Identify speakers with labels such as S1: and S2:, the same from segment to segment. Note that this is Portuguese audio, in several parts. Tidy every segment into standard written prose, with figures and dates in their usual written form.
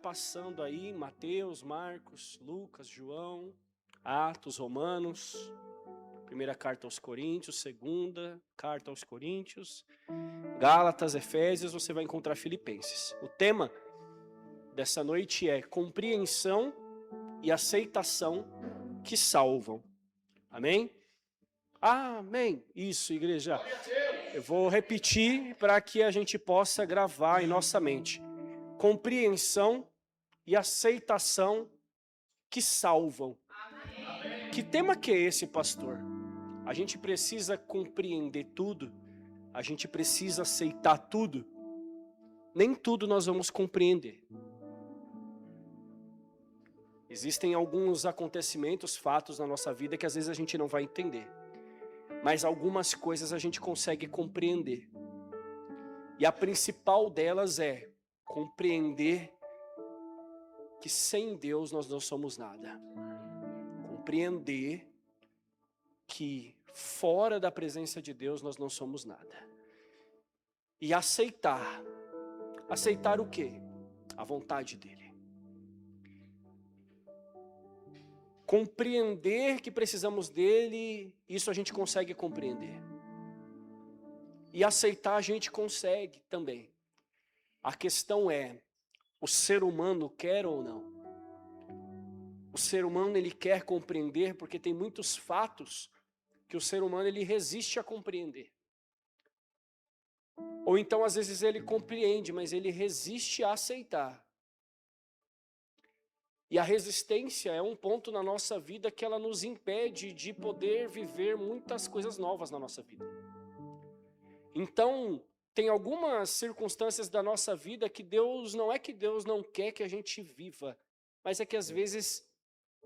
S1: passando aí Mateus, Marcos, Lucas, João, Atos, Romanos, primeira carta aos Coríntios, segunda carta aos Coríntios, Gálatas, Efésios, você vai encontrar Filipenses. O tema dessa noite é compreensão e aceitação que salvam. Amém? Amém. Isso, igreja. Eu vou repetir para que a gente possa gravar em nossa mente. Compreensão e aceitação que salvam. Amém. Que tema que é esse, pastor? A gente precisa compreender tudo? A gente precisa aceitar tudo? Nem tudo nós vamos compreender. Existem alguns acontecimentos, fatos na nossa vida que às vezes a gente não vai entender. Mas algumas coisas a gente consegue compreender. E a principal delas é compreender que sem Deus nós não somos nada. Compreender que fora da presença de Deus nós não somos nada. E aceitar. Aceitar o quê? A vontade dele. Compreender que precisamos dele, isso a gente consegue compreender. E aceitar a gente consegue também. A questão é, o ser humano quer ou não? O ser humano ele quer compreender porque tem muitos fatos que o ser humano ele resiste a compreender. Ou então às vezes ele compreende, mas ele resiste a aceitar. E a resistência é um ponto na nossa vida que ela nos impede de poder viver muitas coisas novas na nossa vida. Então, tem algumas circunstâncias da nossa vida que Deus, não é que Deus não quer que a gente viva, mas é que às vezes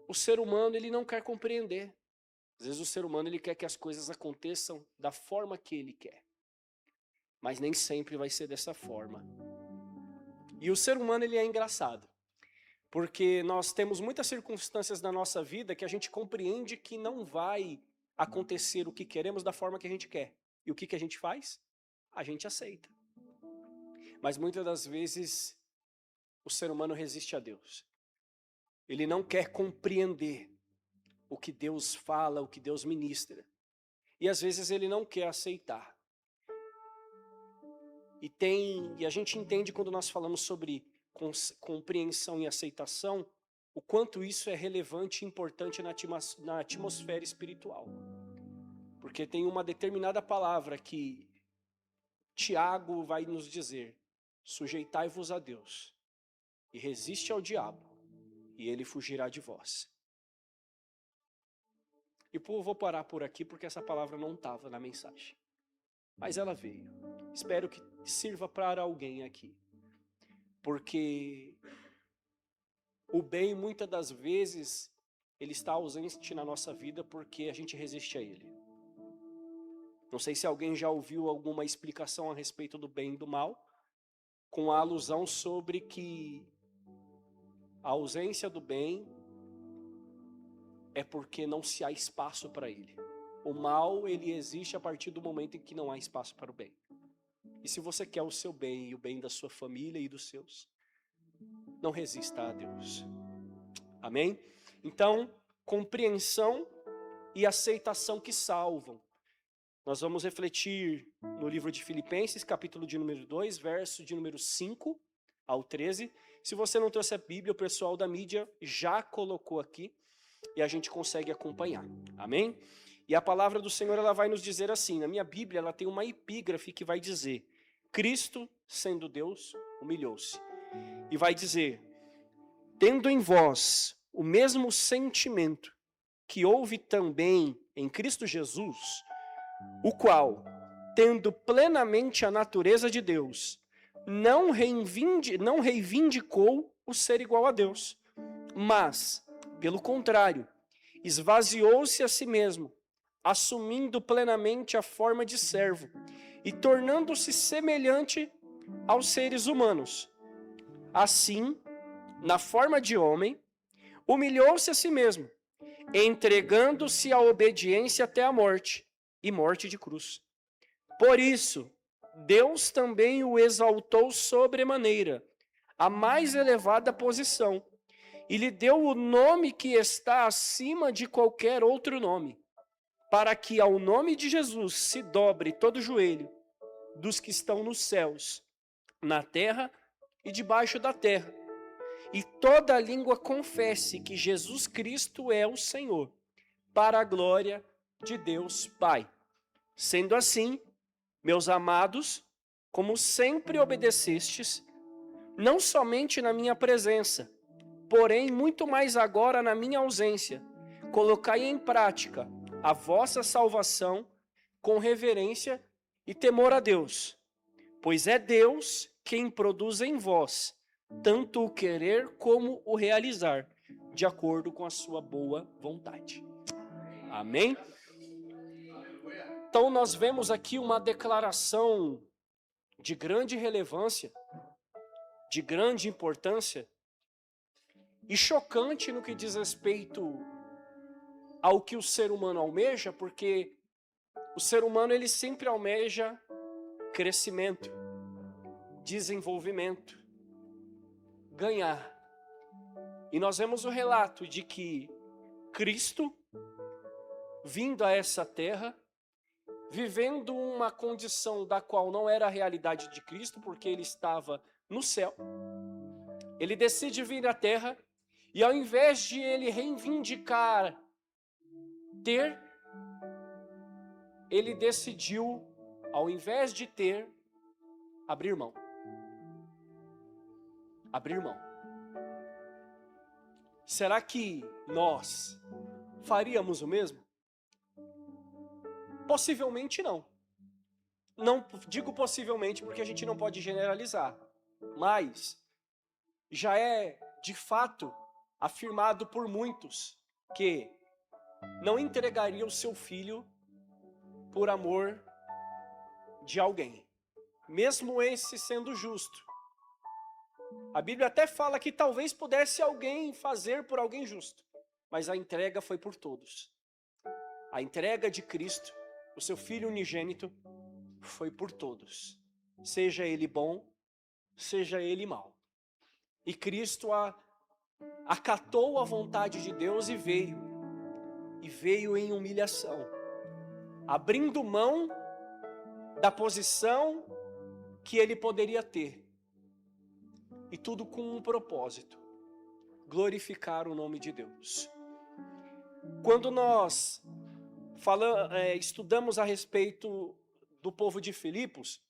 S1: o ser humano ele não quer compreender. Às vezes o ser humano ele quer que as coisas aconteçam da forma que ele quer. Mas nem sempre vai ser dessa forma. E o ser humano ele é engraçado. Porque nós temos muitas circunstâncias na nossa vida que a gente compreende que não vai acontecer o que queremos da forma que a gente quer. E o que a gente faz? A gente aceita. Mas muitas das vezes o ser humano resiste a Deus. Ele não quer compreender o que Deus fala, o que Deus ministra. E às vezes ele não quer aceitar. E a gente entende quando nós falamos sobre compreensão e aceitação, o quanto isso é relevante e importante na atmosfera espiritual. Porque tem uma determinada palavra que Tiago vai nos dizer: sujeitai-vos a Deus e resiste ao diabo, e ele fugirá de vós. E eu vou parar por aqui porque essa palavra não estava na mensagem. Mas ela veio. Espero que sirva para alguém aqui. Porque o bem, muitas das vezes, ele está ausente na nossa vida porque a gente resiste a ele. Não sei se alguém já ouviu alguma explicação a respeito do bem e do mal, com a alusão sobre que a ausência do bem é porque não se há espaço para ele. O mal, ele existe a partir do momento em que não há espaço para o bem. E se você quer o seu bem e o bem da sua família e dos seus, não resista a Deus. Amém? Então, compreensão e aceitação que salvam. Nós vamos refletir no livro de Filipenses, capítulo de número 2, verso de número 5 ao 13. Se você não trouxe a Bíblia, o pessoal da mídia já colocou aqui e a gente consegue acompanhar. Amém? E a palavra do Senhor ela vai nos dizer assim, na minha Bíblia ela tem uma epígrafe que vai dizer: Cristo, sendo Deus, humilhou-se. E vai dizer: tendo em vós o mesmo sentimento que houve também em Cristo Jesus, o qual, tendo plenamente a natureza de Deus, não reivindicou o ser igual a Deus, mas, pelo contrário, esvaziou-se a si mesmo, assumindo plenamente a forma de servo e tornando-se semelhante aos seres humanos. Assim, na forma de homem, humilhou-se a si mesmo, entregando-se à obediência até a morte, e morte de cruz. Por isso, Deus também o exaltou sobremaneira, a mais elevada posição e lhe deu o nome que está acima de qualquer outro nome, para que ao nome de Jesus se dobre todo o joelho dos que estão nos céus, na terra e debaixo da terra, e toda língua confesse que Jesus Cristo é o Senhor, para a glória de Deus Pai. Sendo assim, meus amados, como sempre obedecestes, não somente na minha presença, porém muito mais agora na minha ausência, colocai em prática a vossa salvação com reverência e temor a Deus, pois é Deus quem produz em vós tanto o querer como o realizar, de acordo com a sua boa vontade. Amém? Então nós vemos aqui uma declaração de grande relevância, de grande importância e chocante no que diz respeito ao que o ser humano almeja, porque o ser humano ele sempre almeja crescimento, desenvolvimento, ganhar. E nós vemos o relato de que Cristo, vindo a essa terra, vivendo uma condição da qual não era a realidade de Cristo, porque ele estava no céu, ele decide vir à terra e ao invés de ele reivindicar ter, ele decidiu, ao invés de ter, abrir mão. Abrir mão. Será que nós faríamos o mesmo? Possivelmente não. Não digo possivelmente porque a gente não pode generalizar, mas já é de fato afirmado por muitos que não entregaria o seu filho por amor de alguém, mesmo esse sendo justo. A Bíblia até fala que talvez pudesse alguém fazer por alguém justo, mas a entrega foi por todos. A entrega de Cristo, o seu Filho unigênito, foi por todos, seja ele bom, seja ele mau. E Cristo acatou a vontade de Deus e veio em humilhação, abrindo mão da posição que ele poderia ter. E tudo com um propósito: glorificar o nome de Deus. Quando nós estudamos a respeito do povo de Filipos,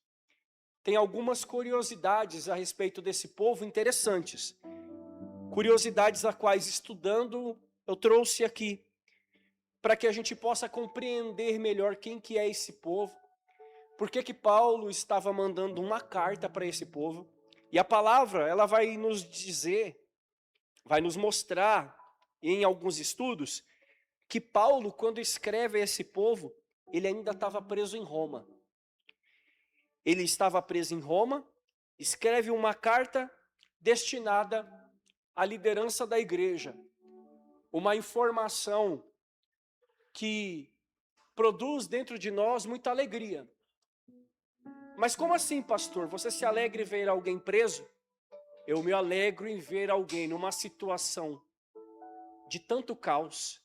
S1: tem algumas curiosidades a respeito desse povo interessantes. Curiosidades a quais, estudando, eu trouxe aqui, para que a gente possa compreender melhor quem que é esse povo, por que Paulo estava mandando uma carta para esse povo. E a palavra, ela vai nos dizer, vai nos mostrar, em alguns estudos, que Paulo, quando escreve a esse povo, ele ainda estava preso em Roma. Ele estava preso em Roma, escreve uma carta destinada à liderança da igreja. Uma informação que produz dentro de nós muita alegria. Mas como assim, pastor? Você se alegra em ver alguém preso? Eu me alegro em ver alguém numa situação de tanto caos,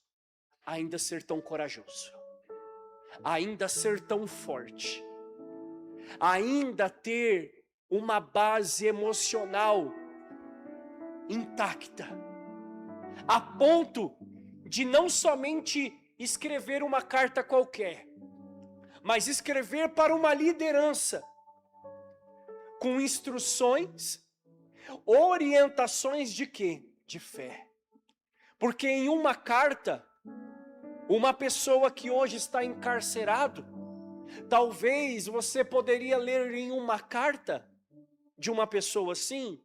S1: ainda ser tão corajoso, ainda ser tão forte, ainda ter uma base emocional intacta, a ponto de não somente escrever uma carta qualquer, mas escrever para uma liderança, com instruções, orientações de quê? De fé. Porque em uma carta, uma pessoa que hoje está encarcerado, talvez você poderia ler em uma carta de uma pessoa assim,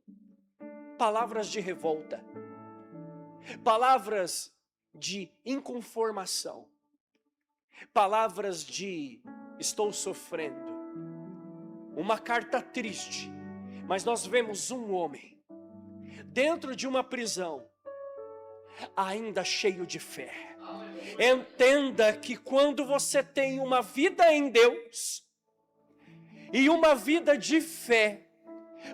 S1: palavras de revolta, palavras de inconformação, palavras de estou sofrendo, uma carta triste. Mas nós vemos um homem dentro de uma prisão, ainda cheio de fé. Entenda que quando você tem uma vida em Deus e uma vida de fé,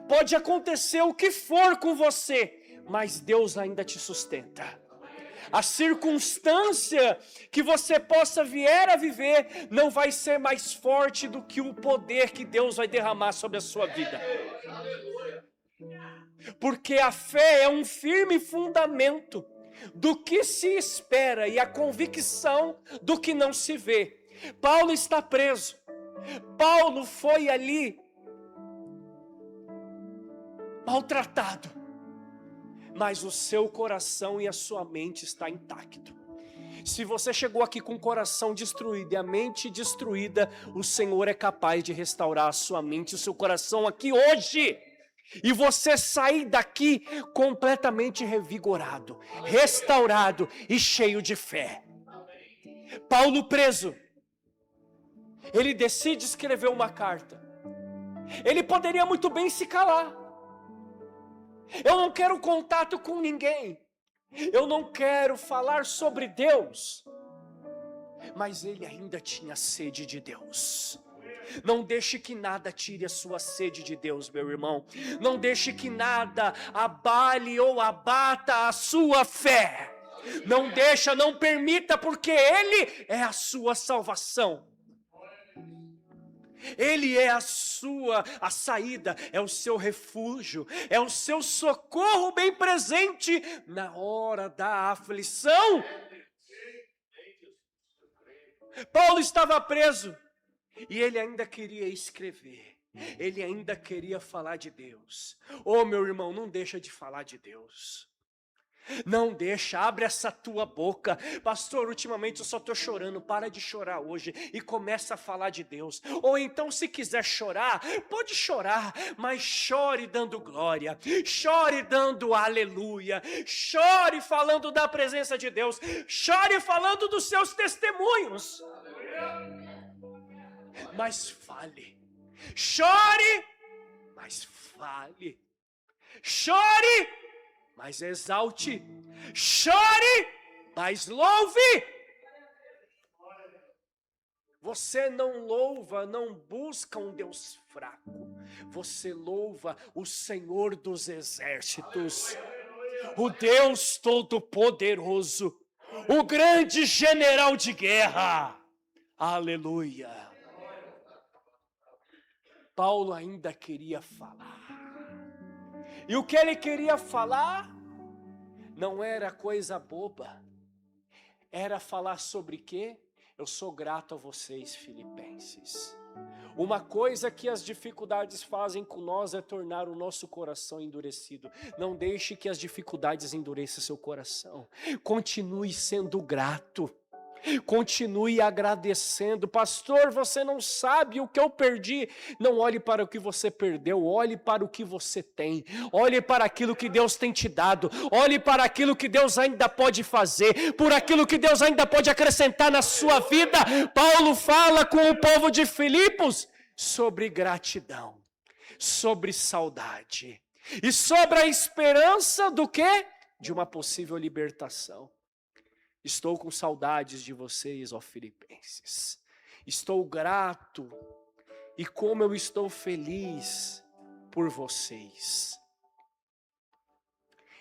S1: Pode acontecer o que for com você, mas Deus ainda te sustenta. A circunstância que você possa vier a viver não vai ser mais forte do que o poder que Deus vai derramar sobre a sua vida. Porque a fé é um firme fundamento do que se espera e a convicção do que não se vê. Paulo está preso. Paulo foi ali maltratado, mas o seu coração e a sua mente está intacto. Se você chegou aqui com o coração destruído e a mente destruída, o Senhor é capaz de restaurar a sua mente e o seu coração aqui hoje. E você sair daqui completamente revigorado, restaurado e cheio de fé. Paulo preso, ele decide escrever uma carta. Ele poderia muito bem se calar. Eu não quero contato com ninguém. Eu não quero falar sobre Deus. Mas ele ainda tinha sede de Deus. Não deixe que nada tire a sua sede de Deus, meu irmão. Não deixe que nada abale ou abata a sua fé. Não deixa, não permita, porque Ele é a sua salvação. Ele é a saída, é o seu refúgio, é o seu socorro bem presente na hora da aflição. Paulo estava preso e ele ainda queria escrever, ele ainda queria falar de Deus. Oh, meu irmão, não deixa de falar de Deus. Não deixa, abre essa tua boca. Pastor, ultimamente eu só estou chorando. Para de chorar hoje e começa a falar de Deus. Ou então, se quiser chorar, pode chorar, mas chore dando glória, chore dando aleluia, chore falando da presença de Deus, chore falando dos seus testemunhos. Mas fale, chore, mas fale, chore, mas exalte, chore, mas louve. Você não louva, não busca um Deus fraco. Você louva o Senhor dos exércitos, o Deus Todo-Poderoso, o grande general de guerra. Aleluia. Paulo ainda queria falar. E o que ele queria falar não era coisa boba. Era falar sobre quê? Eu sou grato a vocês, filipenses. Uma coisa que as dificuldades fazem com nós é tornar o nosso coração endurecido. Não deixe que as dificuldades endureçam seu coração. Continue sendo grato. Continue agradecendo. Pastor, você não sabe o que eu perdi. Não olhe para o que você perdeu, olhe para o que você tem. Olhe para aquilo que Deus tem te dado. Olhe para aquilo que Deus ainda pode fazer, por aquilo que Deus ainda pode acrescentar na sua vida. Paulo fala com o povo de Filipos sobre gratidão, sobre saudade e sobre a esperança do quê? De uma possível libertação. Estou com saudades de vocês, ó filipenses. Estou grato e como eu estou feliz por vocês.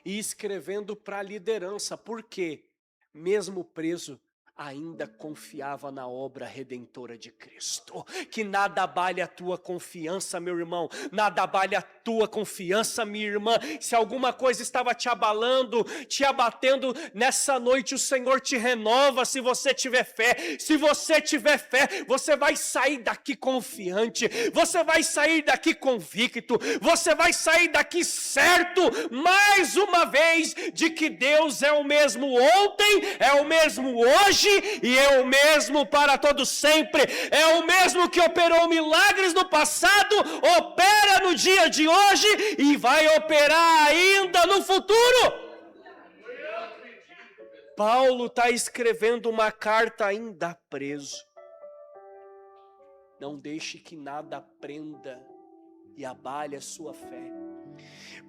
S1: E escrevendo para a liderança, porque mesmo preso, ainda confiava na obra redentora de Cristo. Que nada abale a tua confiança, meu irmão. Nada abale a tua confiança, minha irmã. Se alguma coisa estava te abalando, te abatendo, nessa noite o Senhor te renova se você tiver fé. Se você tiver fé, você vai sair daqui confiante. Você vai sair daqui convicto. Você vai sair daqui certo, mais uma vez, de que Deus é o mesmo ontem, é o mesmo hoje, e é o mesmo para todo sempre. É o mesmo que operou milagres no passado, opera no dia de hoje e vai operar ainda no futuro. Paulo está escrevendo uma carta ainda preso. Não deixe que nada prenda e abale a sua fé.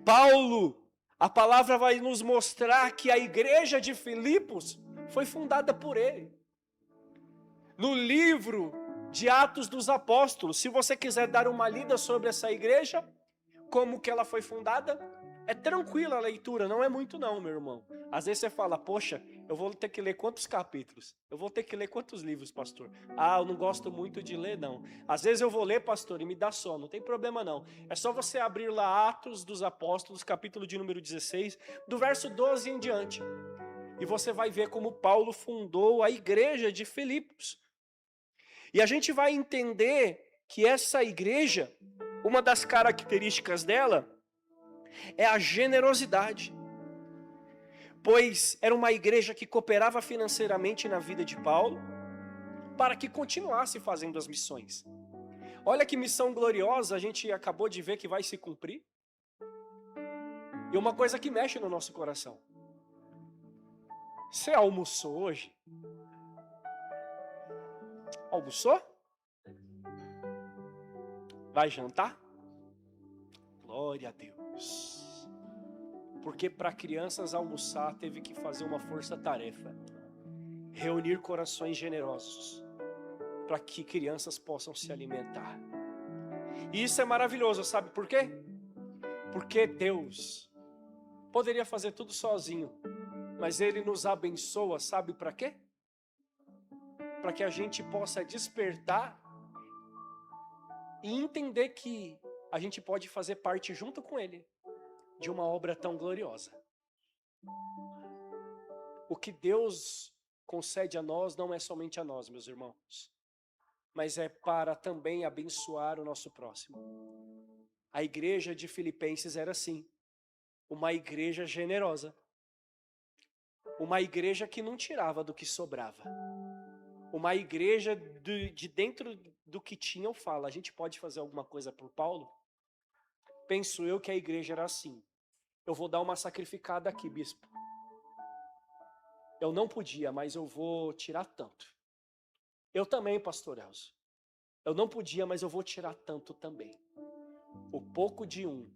S1: Paulo, a palavra vai nos mostrar que a igreja de Filipos foi fundada por ele. No livro de Atos dos Apóstolos, se você quiser dar uma lida sobre essa igreja, como que ela foi fundada? É tranquila a leitura, não é muito não, meu irmão. Às vezes você fala, poxa, eu vou ter que ler quantos capítulos? Eu vou ter que ler quantos livros, pastor? Ah, eu não gosto muito de ler, não. Às vezes eu vou ler, pastor, e me dá sono, não tem problema não. É só você abrir lá Atos dos Apóstolos, capítulo de número 16, do verso 12 em diante. E você vai ver como Paulo fundou a igreja de Filipos. E a gente vai entender que essa igreja, uma das características dela, é a generosidade. Pois era uma igreja que cooperava financeiramente na vida de Paulo, para que continuasse fazendo as missões. Olha que missão gloriosa a gente acabou de ver que vai se cumprir. E uma coisa que mexe no nosso coração. Você almoçou hoje? Almoçou? Vai jantar? Glória a Deus. Porque para crianças almoçar teve que fazer uma força-tarefa. Reunir corações generosos. Para que crianças possam se alimentar. E isso é maravilhoso, sabe por quê? Porque Deus poderia fazer tudo sozinho. Mas Ele nos abençoa, sabe para quê? Para que a gente possa despertar e entender que a gente pode fazer parte junto com Ele de uma obra tão gloriosa. O que Deus concede a nós não é somente a nós, meus irmãos, mas é para também abençoar o nosso próximo. A igreja de Filipenses era assim, uma igreja generosa, uma igreja que não tirava do que sobrava, uma igreja de dentro do que tinham fala, a gente pode fazer alguma coisa por Paulo? Penso eu que a igreja era assim. Eu vou dar uma sacrificada aqui, bispo. Eu não podia, mas eu vou tirar tanto. Eu também, pastor Elcio. Eu não podia, mas eu vou tirar tanto também. O pouco de um,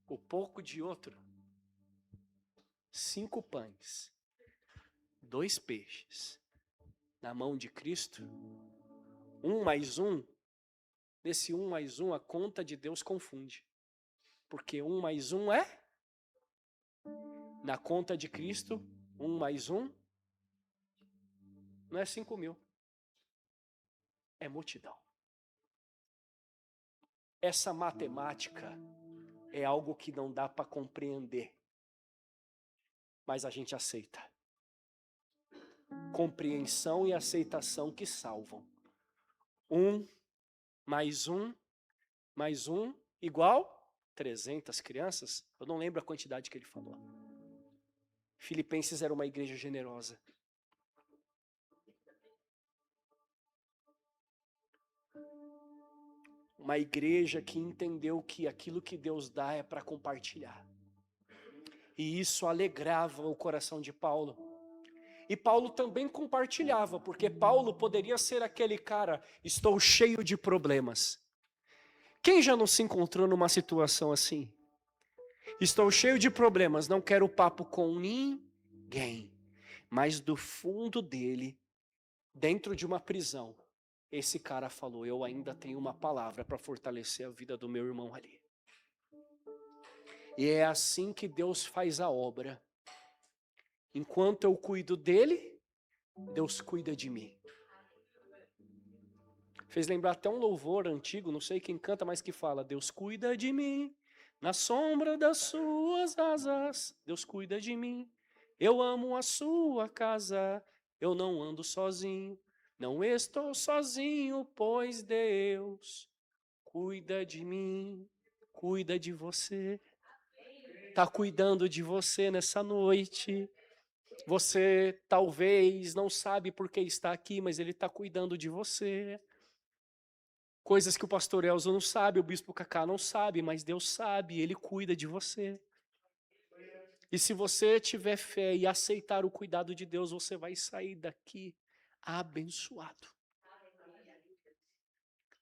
S1: o pouco de outro. 5 pães, 2 peixes. Na mão de Cristo. 1 mais 1. Nesse 1 mais 1, a conta de Deus confunde. Porque 1 mais 1 é? Na conta de Cristo, 1 mais 1 não é 5.000. É multidão. Essa matemática é algo que não dá para compreender. Mas a gente aceita. Compreensão e aceitação que salvam. 1 mais 1 mais 1 igual 300 crianças? Eu não lembro a quantidade que ele falou. Filipenses era uma igreja generosa. Uma igreja que entendeu que aquilo que Deus dá é para compartilhar. E isso alegrava o coração de Paulo. E Paulo também compartilhava, porque Paulo poderia ser aquele cara, estou cheio de problemas. Quem já não se encontrou numa situação assim? Estou cheio de problemas, não quero papo com ninguém. Mas do fundo dele, dentro de uma prisão, esse cara falou, eu ainda tenho uma palavra para fortalecer a vida do meu irmão ali. E é assim que Deus faz a obra. Enquanto eu cuido dele, Deus cuida de mim. Fez lembrar até um louvor antigo, não sei quem canta, mas que fala, Deus cuida de mim, na sombra das suas asas, Deus cuida de mim. Eu amo a sua casa, eu não ando sozinho, não estou sozinho, pois Deus cuida de mim, cuida de você. Está cuidando de você nessa noite. Você talvez não sabe por que está aqui, mas Ele está cuidando de você. Coisas que o pastor Elzo não sabe, o bispo Cacá não sabe, mas Deus sabe, Ele cuida de você. E se você tiver fé e aceitar o cuidado de Deus, você vai sair daqui abençoado.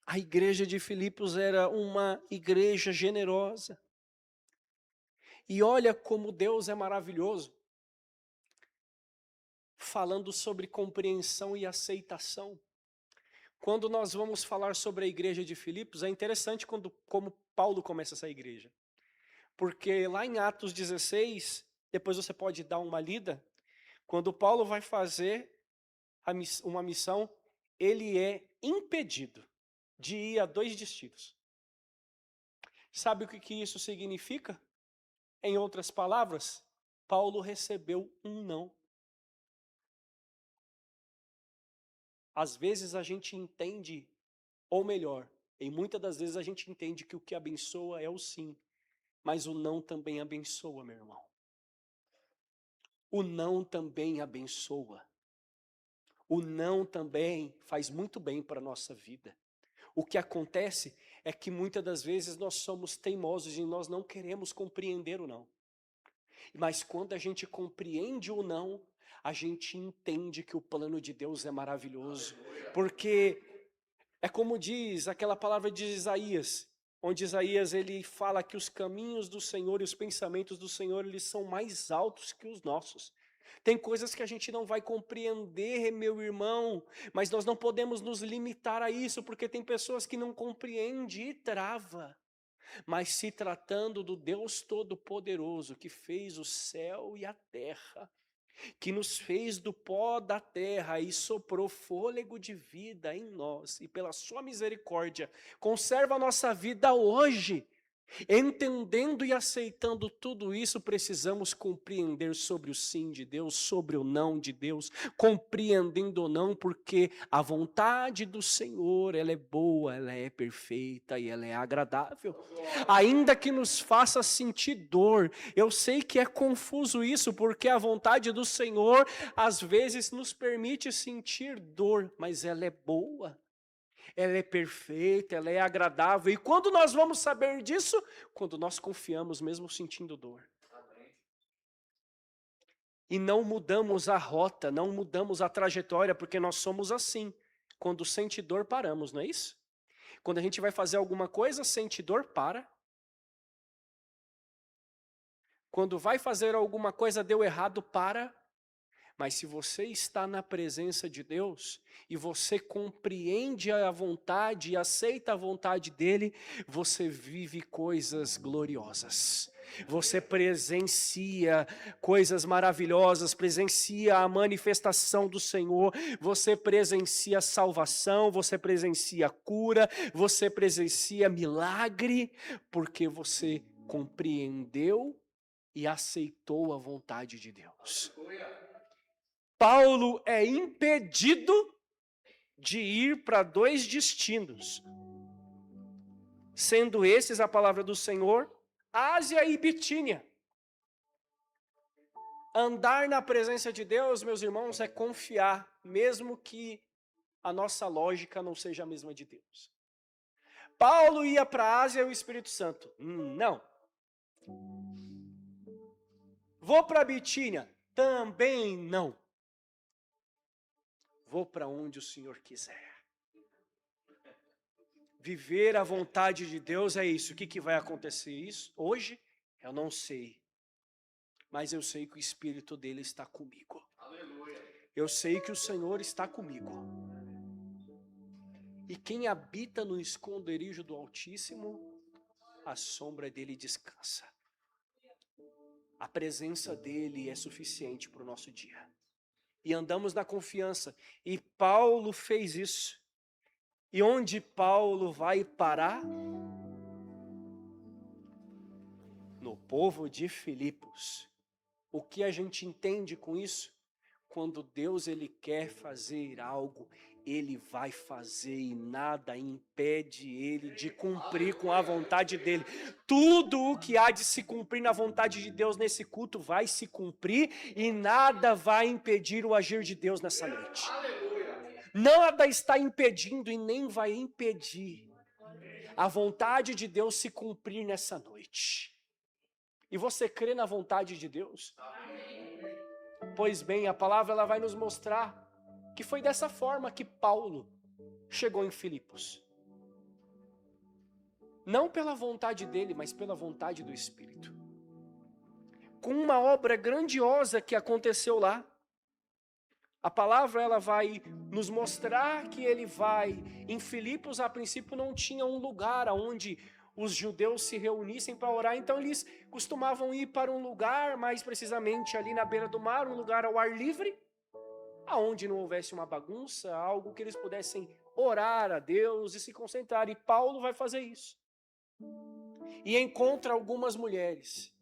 S1: A igreja de Filipos era uma igreja generosa. E olha como Deus é maravilhoso. Falando sobre compreensão e aceitação. Quando nós vamos falar sobre a igreja de Filipos, é interessante como Paulo começa essa igreja. Porque lá em Atos 16, depois você pode dar uma lida, quando Paulo vai fazer uma missão, ele é impedido de ir a 2 destinos. Sabe o que isso significa? Em outras palavras, Paulo recebeu um não. Às vezes a gente entende, ou melhor, em muitas das vezes a gente entende que o que abençoa é o sim, mas o não também abençoa, meu irmão. O não também abençoa. O não também faz muito bem para a nossa vida. O que acontece é que muitas das vezes nós somos teimosos e nós não queremos compreender o não. Mas quando a gente compreende o não, a gente entende que o plano de Deus é maravilhoso. Porque é como diz aquela palavra de Isaías, onde Isaías ele fala que os caminhos do Senhor e os pensamentos do Senhor eles são mais altos que os nossos. Tem coisas que a gente não vai compreender, meu irmão, mas nós não podemos nos limitar a isso, porque tem pessoas que não compreendem e trava. Mas se tratando do Deus Todo-Poderoso, que fez o céu e a terra, que nos fez do pó da terra e soprou fôlego de vida em nós, e pela sua misericórdia, conserva a nossa vida hoje. Entendendo e aceitando tudo isso, precisamos compreender sobre o sim de Deus, sobre o não de Deus, compreendendo ou não, porque a vontade do Senhor, ela é boa, ela é perfeita e ela é agradável. Ainda que nos faça sentir dor, eu sei que é confuso isso, porque a vontade do Senhor, às vezes, nos permite sentir dor, mas ela é boa. Ela é perfeita, ela é agradável. E quando nós vamos saber disso? Quando nós confiamos, mesmo sentindo dor. E não mudamos a rota, não mudamos a trajetória, porque nós somos assim. Quando sente dor, paramos, não é isso? Quando a gente vai fazer alguma coisa, sente dor, para. Quando vai fazer alguma coisa, deu errado, para. Mas se você está na presença de Deus e você compreende a vontade e aceita a vontade dele, você vive coisas gloriosas. Você presencia coisas maravilhosas, presencia a manifestação do Senhor, você presencia salvação, você presencia cura, você presencia milagre, porque você compreendeu e aceitou a vontade de Deus. Paulo é impedido de ir para 2 destinos, sendo esses a palavra do Senhor, Ásia e Bitínia. Andar na presença de Deus, meus irmãos, é confiar, mesmo que a nossa lógica não seja a mesma de Deus. Paulo ia para a Ásia e o Espírito Santo. Não. Vou para Bitínia? Também não. Vou para onde o Senhor quiser. Viver a vontade de Deus é isso. O que vai acontecer isso hoje? Eu não sei. Mas eu sei que o Espírito dele está comigo. Aleluia. Eu sei que o Senhor está comigo. E quem habita no esconderijo do Altíssimo, a sombra dele descansa. A presença dele é suficiente para o nosso dia. E andamos na confiança. E Paulo fez isso. E onde Paulo vai parar? No povo de Filipos. O que a gente entende com isso? Quando Deus ele quer fazer algo, ele vai fazer e nada impede ele de cumprir com a vontade dele. Tudo o que há de se cumprir na vontade de Deus nesse culto vai se cumprir e nada vai impedir o agir de Deus nessa noite. Nada está impedindo e nem vai impedir a vontade de Deus se cumprir nessa noite. E você crê na vontade de Deus? Pois bem, a palavra ela vai nos mostrar que foi dessa forma que Paulo chegou em Filipos. Não pela vontade dele, mas pela vontade do Espírito. Com uma obra grandiosa que aconteceu lá. A palavra ela vai nos mostrar que ele vai. Em Filipos, a princípio, não tinha um lugar onde os judeus se reunissem para orar, então eles costumavam ir para um lugar, mais precisamente ali na beira do mar, um lugar ao ar livre, aonde não houvesse uma bagunça, algo que eles pudessem orar a Deus e se concentrar. E Paulo vai fazer isso. E encontra algumas mulheres.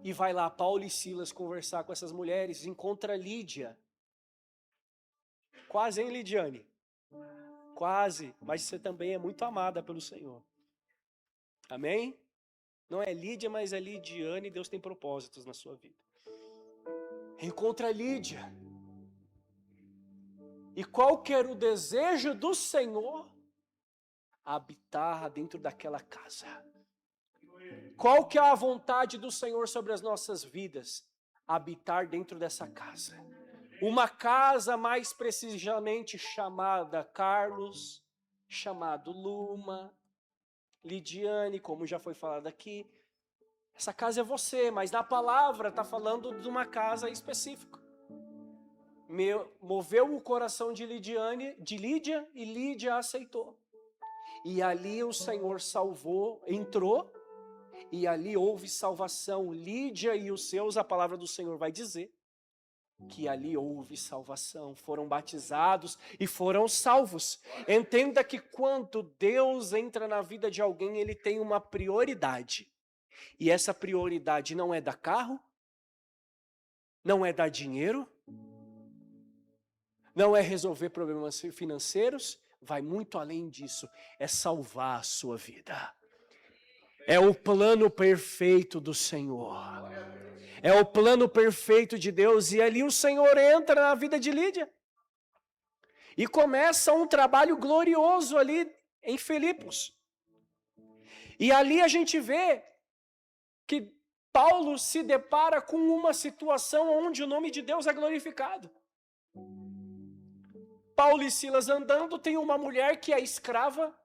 S1: E vai lá, Paulo e Silas, conversar com essas mulheres. Encontra Lídia. Quase, hein, Lidiane? Quase, mas você também é muito amada pelo Senhor. Amém? Não é Lídia, mas é Lidiane, Deus tem propósitos na sua vida. Encontra Lídia. E qual que era o desejo do Senhor? Habitar dentro daquela casa. Qual que é a vontade do Senhor sobre as nossas vidas? Habitar dentro dessa casa. Uma casa mais precisamente chamada Carlos, chamado Luma, Lidiane, como já foi falado aqui. Essa casa é você, mas na palavra está falando de uma casa específica. Moveu o coração de Lídia, e Lídia aceitou. E ali o Senhor salvou, entrou, e ali houve salvação. Lídia e os seus, a palavra do Senhor vai dizer, que ali houve salvação, foram batizados e foram salvos. Entenda que quando Deus entra na vida de alguém, ele tem uma prioridade. E essa prioridade não é dar carro, não é dar dinheiro, não é resolver problemas financeiros, vai muito além disso, é salvar a sua vida. É o plano perfeito do Senhor. É o plano perfeito de Deus. E ali o Senhor entra na vida de Lídia. E começa um trabalho glorioso ali em Filipos. E ali a gente vê que Paulo se depara com uma situação onde o nome de Deus é glorificado. Paulo e Silas andando, tem uma mulher que é escrava.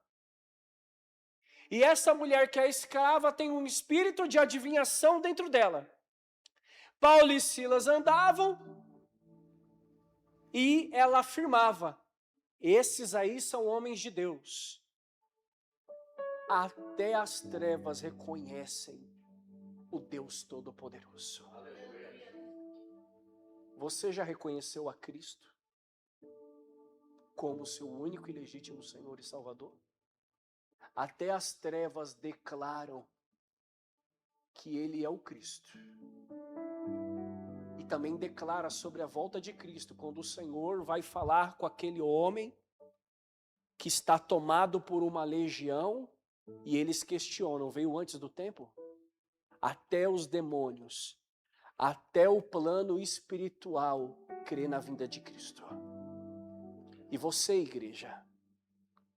S1: E essa mulher que é escrava tem um espírito de adivinhação dentro dela. Paulo e Silas andavam e ela afirmava: esses aí são homens de Deus. Até as trevas reconhecem o Deus Todo-Poderoso. Você já reconheceu a Cristo como seu único e legítimo Senhor e Salvador? Até as trevas declaram que Ele é o Cristo. E também declara sobre a volta de Cristo, quando o Senhor vai falar com aquele homem que está tomado por uma legião, e eles questionam: veio antes do tempo? Até os demônios, até o plano espiritual crê na vinda de Cristo. E você, igreja,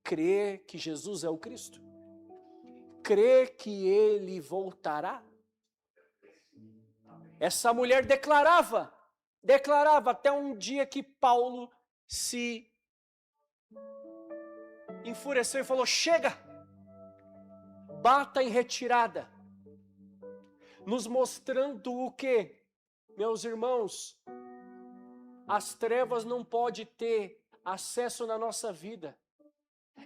S1: crê que Jesus é o Cristo? Crê que Ele voltará? Essa mulher declarava até um dia que Paulo se enfureceu e falou: chega, bata em retirada. Nos mostrando o que, meus irmãos? As trevas não podem ter acesso na nossa vida.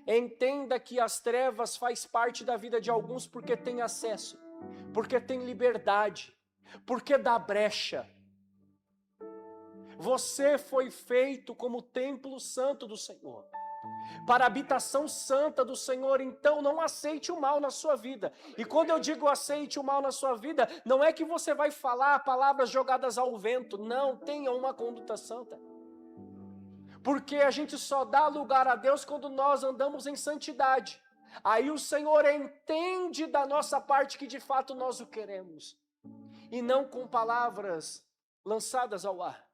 S1: Entenda que as trevas faz parte da vida de alguns porque tem acesso, porque tem liberdade, porque dá brecha. Você foi feito como templo santo do Senhor, para a habitação santa do Senhor. Então não aceite o mal na sua vida. E quando eu digo aceite o mal na sua vida, não é que você vai falar palavras jogadas ao vento. Não, tenha uma conduta santa. Porque a gente só dá lugar a Deus quando nós andamos em santidade. Aí o Senhor entende da nossa parte que de fato nós o queremos. E não com palavras lançadas ao ar.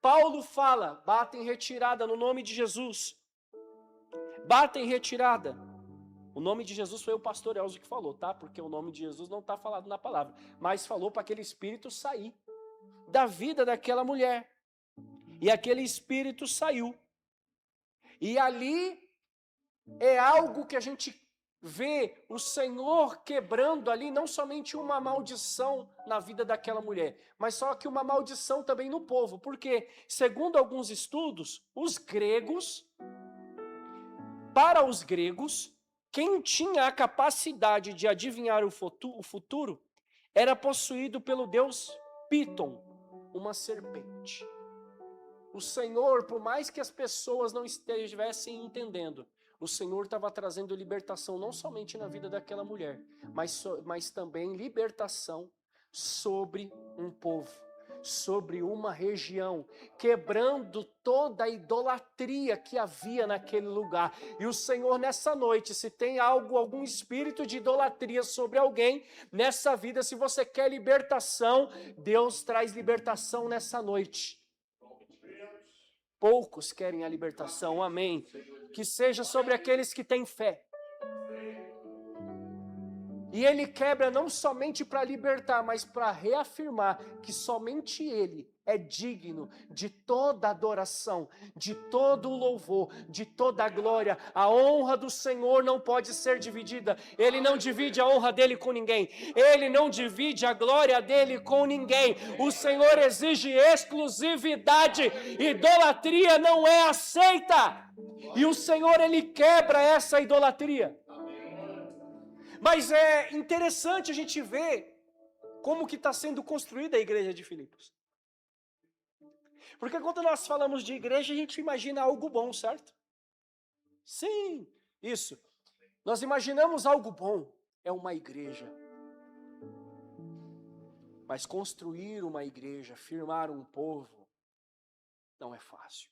S1: Paulo fala: bata em retirada no nome de Jesus. Bata em retirada. O nome de Jesus foi o pastor Elzo que falou, tá? Porque o nome de Jesus não está falado na palavra. Mas falou para aquele espírito sair da vida daquela mulher. E aquele espírito saiu. E ali é algo que a gente vê o Senhor quebrando ali, não somente uma maldição na vida daquela mulher, mas só que uma maldição também no povo. Porque, segundo alguns estudos, para os gregos, quem tinha a capacidade de adivinhar o futuro era possuído pelo deus Piton, uma serpente. O Senhor, por mais que as pessoas não estivessem entendendo, o Senhor estava trazendo libertação não somente na vida daquela mulher, mas também libertação sobre um povo, sobre uma região, quebrando toda a idolatria que havia naquele lugar. E o Senhor, nessa noite, se tem algum espírito de idolatria sobre alguém nessa vida, se você quer libertação, Deus traz libertação nessa noite. Poucos querem a libertação, amém. Que seja sobre aqueles que têm fé. E Ele quebra não somente para libertar, mas para reafirmar que somente Ele é digno de toda adoração, de todo o louvor, de toda a glória. A honra do Senhor não pode ser dividida. Ele não divide a honra dele com ninguém. Ele não divide a glória dele com ninguém. O Senhor exige exclusividade. Idolatria não é aceita. E o Senhor, Ele quebra essa idolatria. Mas é interessante a gente ver como que está sendo construída a igreja de Filipos. Porque quando nós falamos de igreja, a gente imagina algo bom, certo? Sim, isso. Nós imaginamos algo bom, é uma igreja. Mas construir uma igreja, firmar um povo, não é fácil.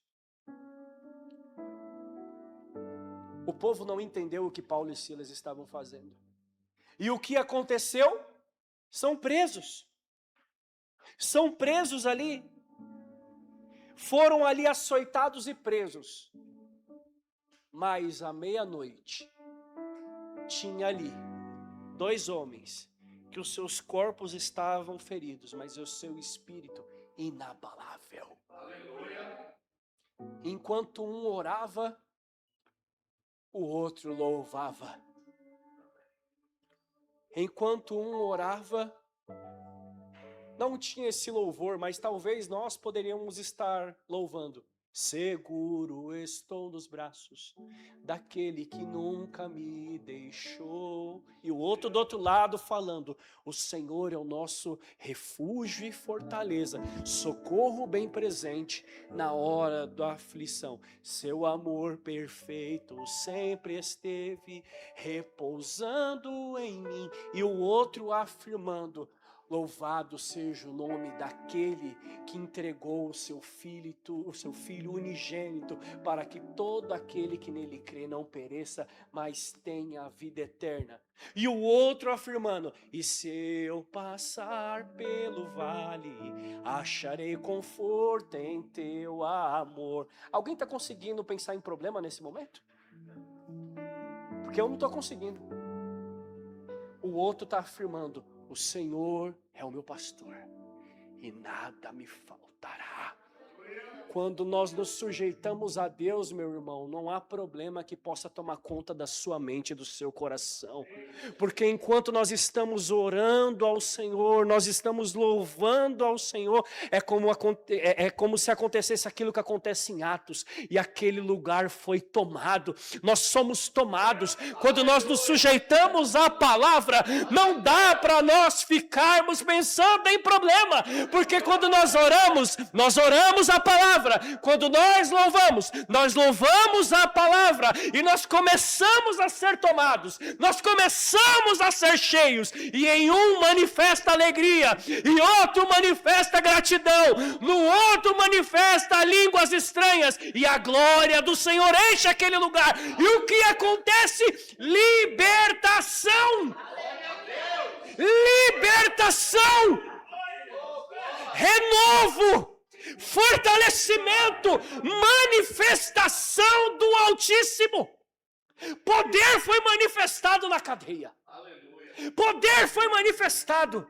S1: O povo não entendeu o que Paulo e Silas estavam fazendo. E o que aconteceu? São presos. São presos ali. Foram ali açoitados e presos. Mas à meia-noite, tinha ali 2 homens, que os seus corpos estavam feridos, mas o seu espírito inabalável. Aleluia. Enquanto um orava, o outro louvava. Enquanto um orava, não tinha esse louvor, mas talvez nós poderíamos estar louvando. Seguro estou nos braços daquele que nunca me deixou. E o outro do outro lado falando: o Senhor é o nosso refúgio e fortaleza, socorro bem presente na hora da aflição. Seu amor perfeito sempre esteve repousando em mim. E o outro afirmando: louvado seja o nome daquele que entregou o seu filho unigênito, para que todo aquele que nele crê não pereça, mas tenha a vida eterna. E o outro afirmando: e se eu passar pelo vale, acharei conforto em teu amor. Alguém está conseguindo pensar em problema nesse momento? Porque eu não estou conseguindo. O outro está afirmando: o Senhor é o meu pastor e nada me faltará. Quando nós nos sujeitamos a Deus, meu irmão, não há problema que possa tomar conta da sua mente e do seu coração. Porque enquanto nós estamos orando ao Senhor, nós estamos louvando ao Senhor, é como se acontecesse aquilo que acontece em Atos, e aquele lugar foi tomado. Nós somos tomados. Quando nós nos sujeitamos à palavra, não dá para nós ficarmos pensando em problema, porque quando nós oramos a palavra. Quando nós louvamos a palavra, e nós começamos a ser tomados, nós começamos a ser cheios, e em um manifesta alegria, e outro manifesta gratidão, no outro manifesta línguas estranhas, e a glória do Senhor enche aquele lugar. E o que acontece? Libertação! Libertação! Renovo! Fortalecimento, manifestação do Altíssimo. Poder foi manifestado na cadeia. Poder foi manifestado.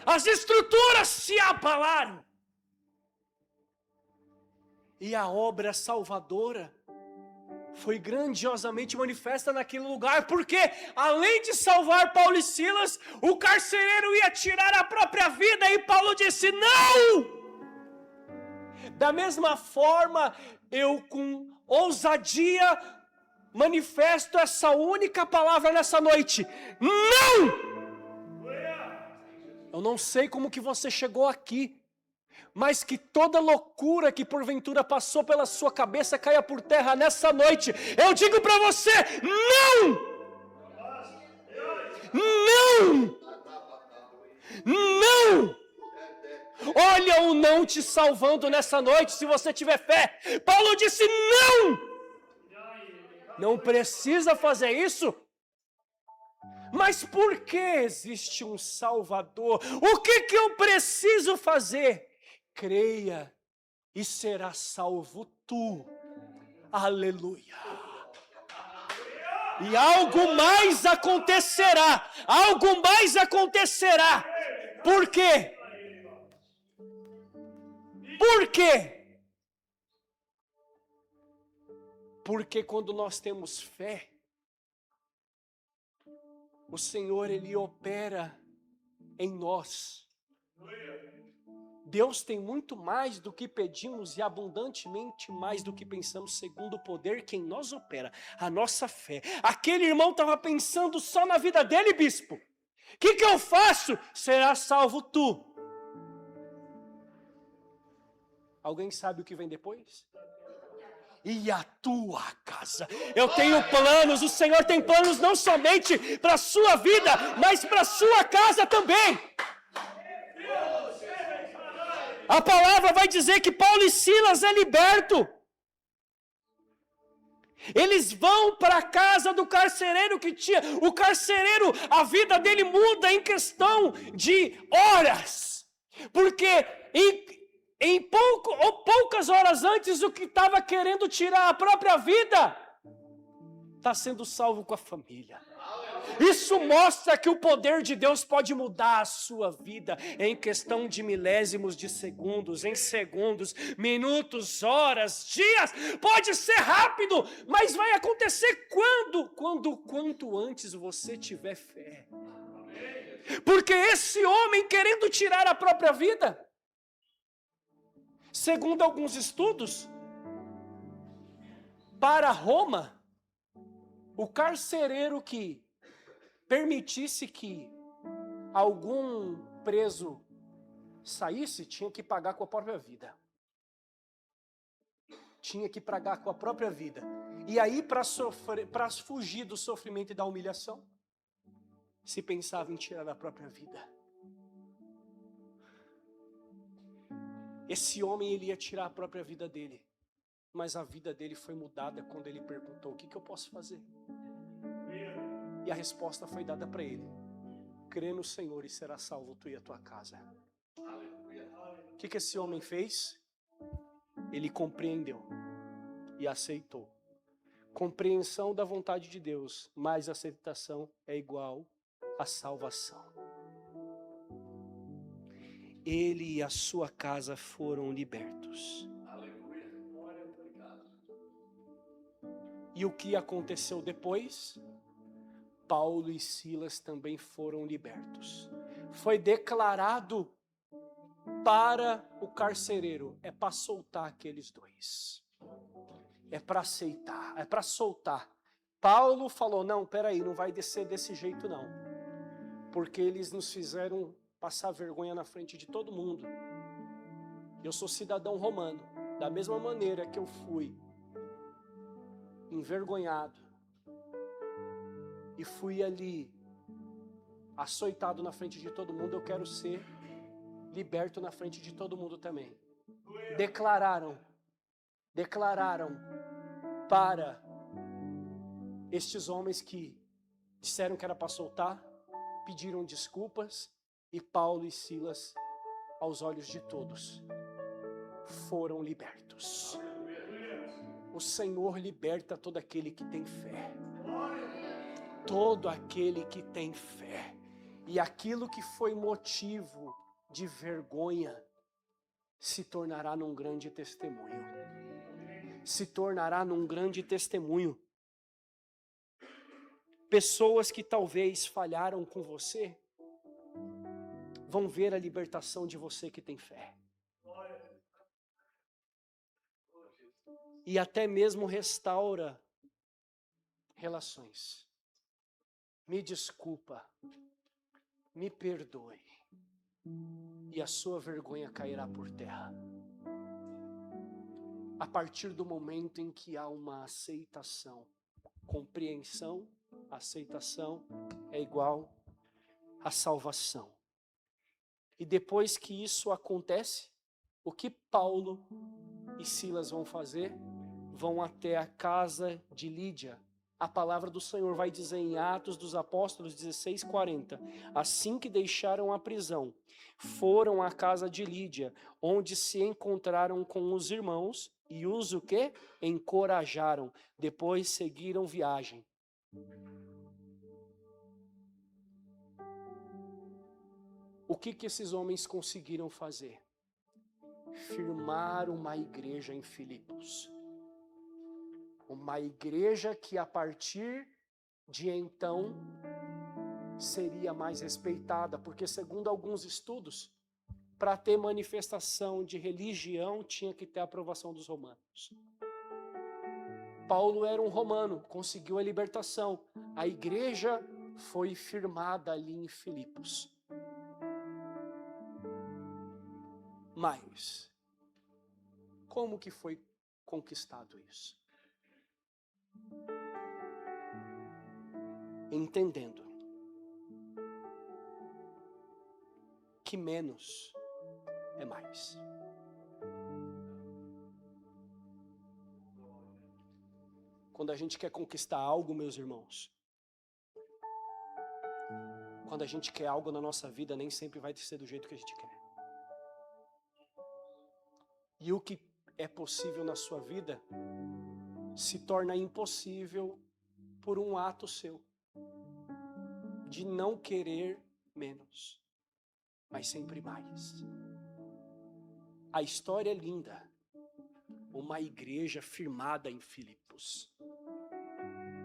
S1: As estruturas se abalaram. E a obra salvadora foi grandiosamente manifesta naquele lugar, porque além de salvar Paulo e Silas, o carcereiro ia tirar a própria vida, e Paulo disse: não! Da mesma forma, eu com ousadia manifesto essa única palavra nessa noite: não! Eu não sei como que você chegou aqui, mas que toda loucura que porventura passou pela sua cabeça caia por terra nessa noite. Eu digo para você: não! Não! Não! Olha o não te salvando nessa noite, se você tiver fé. Paulo disse: não! Não precisa fazer isso. Mas por que existe um Salvador? O que eu preciso fazer? Creia e será salvo tu. Aleluia. E algo mais acontecerá. Algo mais acontecerá. Por quê? Por quê? Porque quando nós temos fé, o Senhor, Ele opera em nós. Deus tem muito mais do que pedimos e abundantemente mais do que pensamos, segundo o poder que em nós opera, a nossa fé. Aquele irmão estava pensando só na vida dele, bispo. O que eu faço? Será salvo tu. Alguém sabe o que vem depois? E a tua casa. Eu tenho planos, o Senhor tem planos não somente para a sua vida, mas para a sua casa também. A palavra vai dizer que Paulo e Silas é liberto. Eles vão para a casa do carcereiro que tinha. O carcereiro, a vida dele muda em questão de horas. Porque em poucas horas antes, o que estava querendo tirar a própria vida está sendo salvo com a família. Isso mostra que o poder de Deus pode mudar a sua vida em questão de milésimos de segundos, em segundos, minutos, horas, dias. Pode ser rápido, mas vai acontecer quanto antes você tiver fé. Porque esse homem querendo tirar a própria vida, segundo alguns estudos, para Roma, o carcereiro que permitisse que algum preso saísse, tinha que pagar com a própria vida. Tinha que pagar com a própria vida. E aí, para fugir do sofrimento e da humilhação, se pensava em tirar a própria vida. Esse homem, ele ia tirar a própria vida dele. Mas a vida dele foi mudada quando ele perguntou: o que eu posso fazer? E a resposta foi dada para ele: crê no Senhor e será salvo tu e a tua casa. O que esse homem fez? Ele compreendeu e aceitou. Compreensão da vontade de Deus, mais aceitação é igual a salvação. Ele e a sua casa foram libertos. E o que aconteceu depois? Paulo e Silas também foram libertos. Foi declarado para o carcereiro: é para soltar aqueles dois. É para aceitar, é para soltar. Paulo falou: não, peraí, não vai descer desse jeito não. Porque eles nos fizeram passar vergonha na frente de todo mundo. Eu sou cidadão romano. Da mesma maneira que eu fui envergonhado e fui ali açoitado na frente de todo mundo, eu quero ser liberto na frente de todo mundo também. Declararam para estes homens que disseram que era para soltar, pediram desculpas, e Paulo e Silas, aos olhos de todos, foram libertos. O Senhor liberta todo aquele que tem fé. Todo aquele que tem fé. E aquilo que foi motivo de vergonha se tornará num grande testemunho. Se tornará num grande testemunho. Pessoas que talvez falharam com você vão ver a libertação de você que tem fé. E até mesmo restaura relações. Me desculpa, me perdoe, e a sua vergonha cairá por terra. A partir do momento em que há uma aceitação, compreensão, aceitação é igual a salvação. E depois que isso acontece, o que Paulo e Silas vão fazer? Vão até a casa de Lídia. A palavra do Senhor vai dizer em Atos dos Apóstolos 16:40. Assim que deixaram a prisão, foram à casa de Lídia, onde se encontraram com os irmãos e os o quê? Encorajaram. Depois seguiram viagem. O que esses homens conseguiram fazer? Firmar uma igreja em Filipos. Uma igreja que a partir de então seria mais respeitada, porque segundo alguns estudos, para ter manifestação de religião tinha que ter a aprovação dos romanos. Paulo era um romano, conseguiu a libertação. A igreja foi firmada ali em Filipos. Mas, como que foi conquistado isso? Entendendo que menos é mais. Quando a gente quer conquistar algo, meus irmãos, quando a gente quer algo na nossa vida, nem sempre vai ser do jeito que a gente quer. E o que é possível na sua vida se torna impossível por um ato seu de não querer menos, mas sempre mais. A história é linda. Uma igreja firmada em Filipos.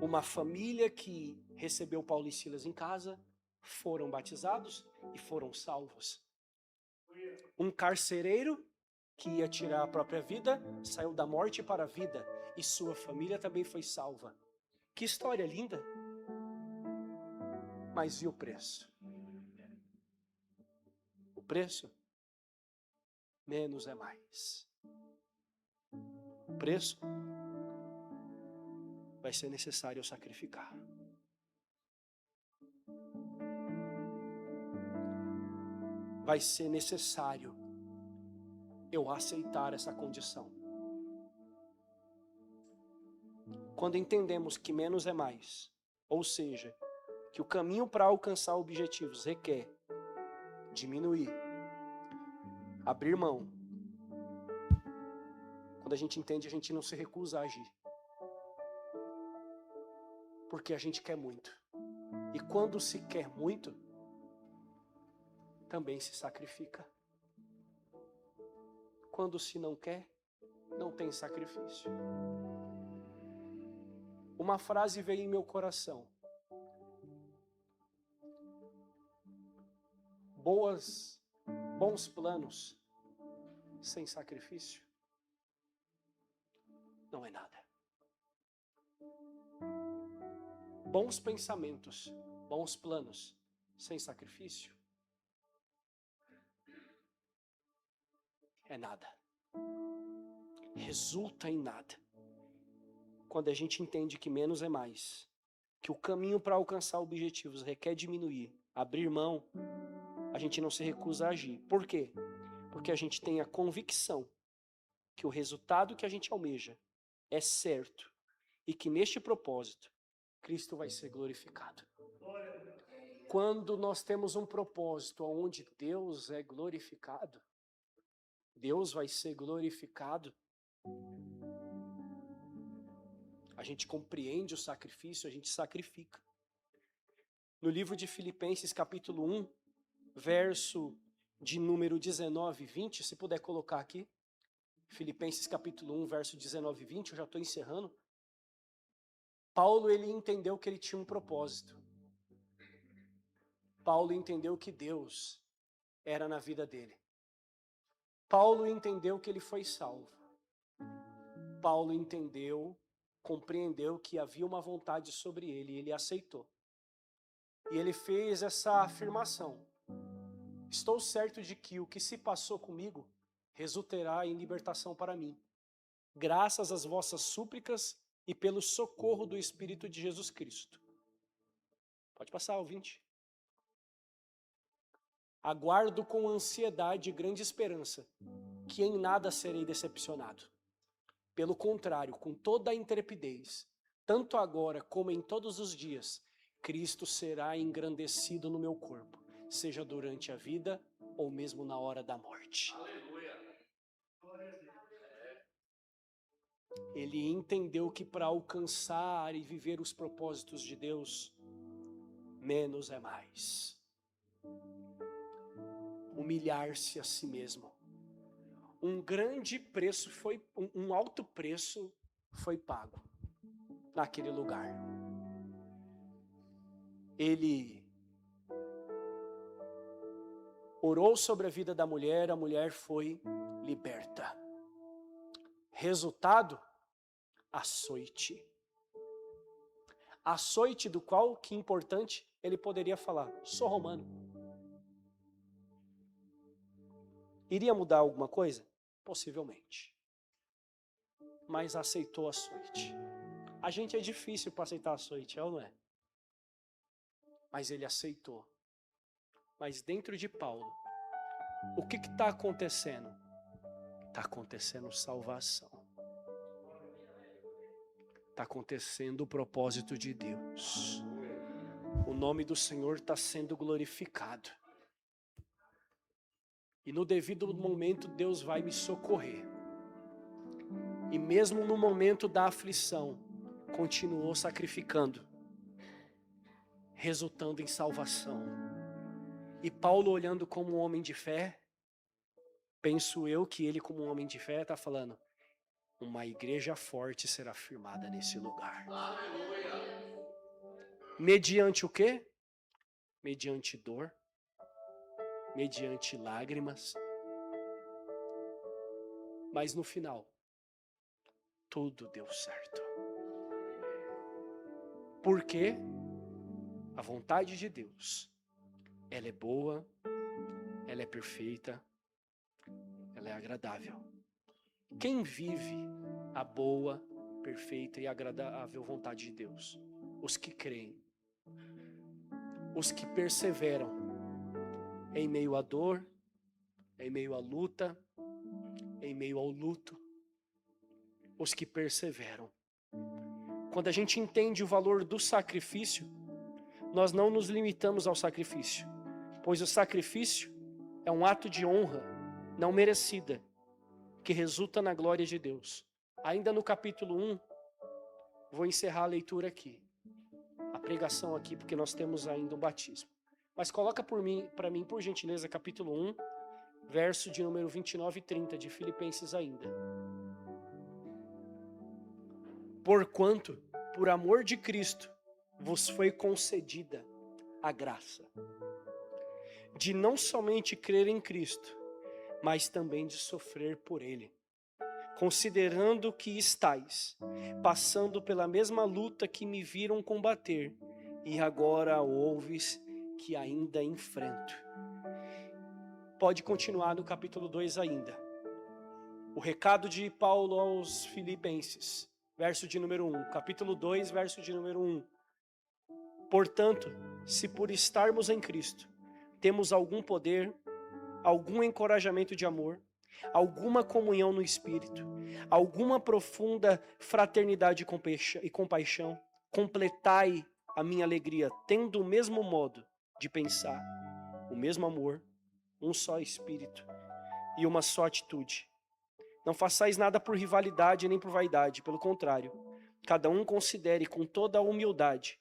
S1: Uma família que recebeu Paulo e Silas em casa, foram batizados e foram salvos. Um carcereiro que ia tirar a própria vida, saiu da morte para a vida, e sua família também foi salva. Que história linda! Mas e o preço? O preço? Menos é mais. O preço? Vai ser necessário eu sacrificar. Vai ser necessário eu aceitar essa condição. Quando entendemos que menos é mais, ou seja, que o caminho para alcançar objetivos requer diminuir, abrir mão. Quando a gente entende, a gente não se recusa a agir. Porque a gente quer muito. E quando se quer muito, também se sacrifica. Quando se não quer, não tem sacrifício. Uma frase veio em meu coração. Bons planos sem sacrifício não é nada. Bons pensamentos, bons planos sem sacrifício é nada. Resulta em nada. Quando a gente entende que menos é mais, que o caminho para alcançar objetivos requer diminuir, abrir mão, a gente não se recusa a agir. Por quê? Porque a gente tem a convicção que o resultado que a gente almeja é certo e que neste propósito Cristo vai ser glorificado. Quando nós temos um propósito onde Deus é glorificado, Deus vai ser glorificado, a gente compreende o sacrifício, a gente sacrifica. No livro de Filipenses, capítulo 1, verso de número 19 e 20, se puder colocar aqui. Filipenses, capítulo 1, verso 19 e 20, eu já estou encerrando. Paulo, ele entendeu que ele tinha um propósito. Paulo entendeu que Deus era na vida dele. Paulo entendeu que ele foi salvo. Paulo entendeu compreendeu que havia uma vontade sobre ele e ele aceitou. E ele fez essa afirmação: estou certo de que o que se passou comigo resultará em libertação para mim, graças às vossas súplicas e pelo socorro do Espírito de Jesus Cristo. Pode passar, ouvinte. Aguardo com ansiedade e grande esperança que em nada serei decepcionado. Pelo contrário, com toda a intrepidez, tanto agora como em todos os dias, Cristo será engrandecido no meu corpo, seja durante a vida ou mesmo na hora da morte. Ele entendeu que para alcançar e viver os propósitos de Deus, menos é mais. Humilhar-se a si mesmo. Um grande preço foi, um alto preço foi pago naquele lugar. Ele orou sobre a vida da mulher, a mulher foi liberta. Resultado, açoite. Açoite do qual, que importante, ele poderia falar: sou romano. Iria mudar alguma coisa? Possivelmente. Mas aceitou açoite. A gente é difícil para aceitar açoite, é ou não é? Mas ele aceitou. Mas dentro de Paulo, o que está acontecendo? Está acontecendo salvação. Está acontecendo o propósito de Deus. O nome do Senhor está sendo glorificado. E no devido momento Deus vai me socorrer. E mesmo no momento da aflição, continuou sacrificando, resultando em salvação. E Paulo, olhando como um homem de fé, penso eu que ele, como um homem de fé, está falando: uma igreja forte será firmada nesse lugar. Mediante o quê? Mediante dor, mediante lágrimas. Mas no final, tudo deu certo. Porque a vontade de Deus, ela é boa, ela é perfeita, ela é agradável. Quem vive a boa, perfeita e agradável vontade de Deus? Os que creem. Os que perseveram em meio à dor, em meio à luta, em meio ao luto. Os que perseveram. Quando a gente entende o valor do sacrifício, nós não nos limitamos ao sacrifício, pois o sacrifício é um ato de honra não merecida, que resulta na glória de Deus. Ainda no capítulo 1, vou encerrar a leitura aqui, a pregação aqui, porque nós temos ainda um batismo. Mas coloca para mim, por gentileza, capítulo 1, verso de número 29 e 30 de Filipenses ainda. Porquanto, por amor de Cristo, vos foi concedida a graça de não somente crer em Cristo, mas também de sofrer por Ele, considerando que estáis passando pela mesma luta que me viram combater, e agora ouves que ainda enfrento. Pode continuar no capítulo 2 ainda. O recado de Paulo aos Filipenses, verso de número 1, capítulo 2, verso de número 1. Portanto, se por estarmos em Cristo, temos algum poder, algum encorajamento de amor, alguma comunhão no Espírito, alguma profunda fraternidade e compaixão, completai a minha alegria, tendo o mesmo modo de pensar, o mesmo amor, um só Espírito e uma só atitude. Não façais nada por rivalidade nem por vaidade, pelo contrário, cada um considere com toda a humildade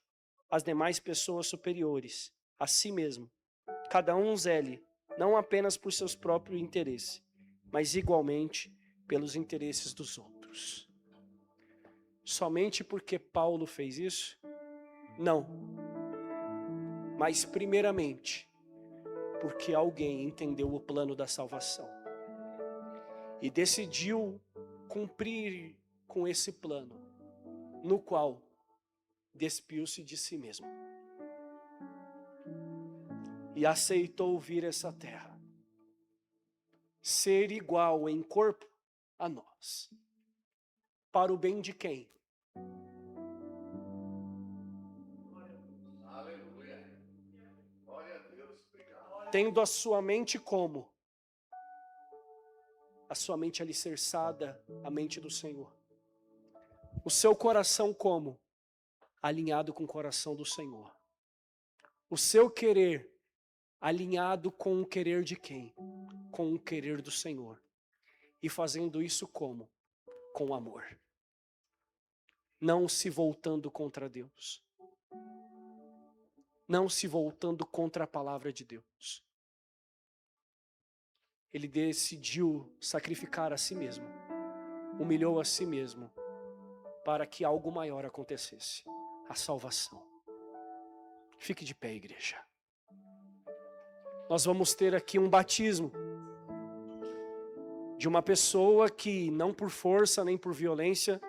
S1: as demais pessoas superiores a si mesmo. Cada um zele, não apenas por seus próprios interesses, mas igualmente pelos interesses dos outros. Somente porque Paulo fez isso? Não. Mas primeiramente, porque alguém entendeu o plano da salvação e decidiu cumprir com esse plano, no qual despiu-se de si mesmo e aceitou vir essa terra, ser igual em corpo a nós, para o bem de quem? Tendo a sua mente como? A sua mente alicerçada, a mente do Senhor. O seu coração como? Alinhado com o coração do Senhor. O seu querer alinhado com o querer de quem? Com o querer do Senhor. E fazendo isso como? Com amor. Não se voltando contra Deus. Não se voltando contra a palavra de Deus. Ele decidiu sacrificar a si mesmo. Humilhou a si mesmo. Para que algo maior acontecesse. A salvação. Fique de pé, igreja. Nós vamos ter aqui um batismo. De uma pessoa que não por força nem por violência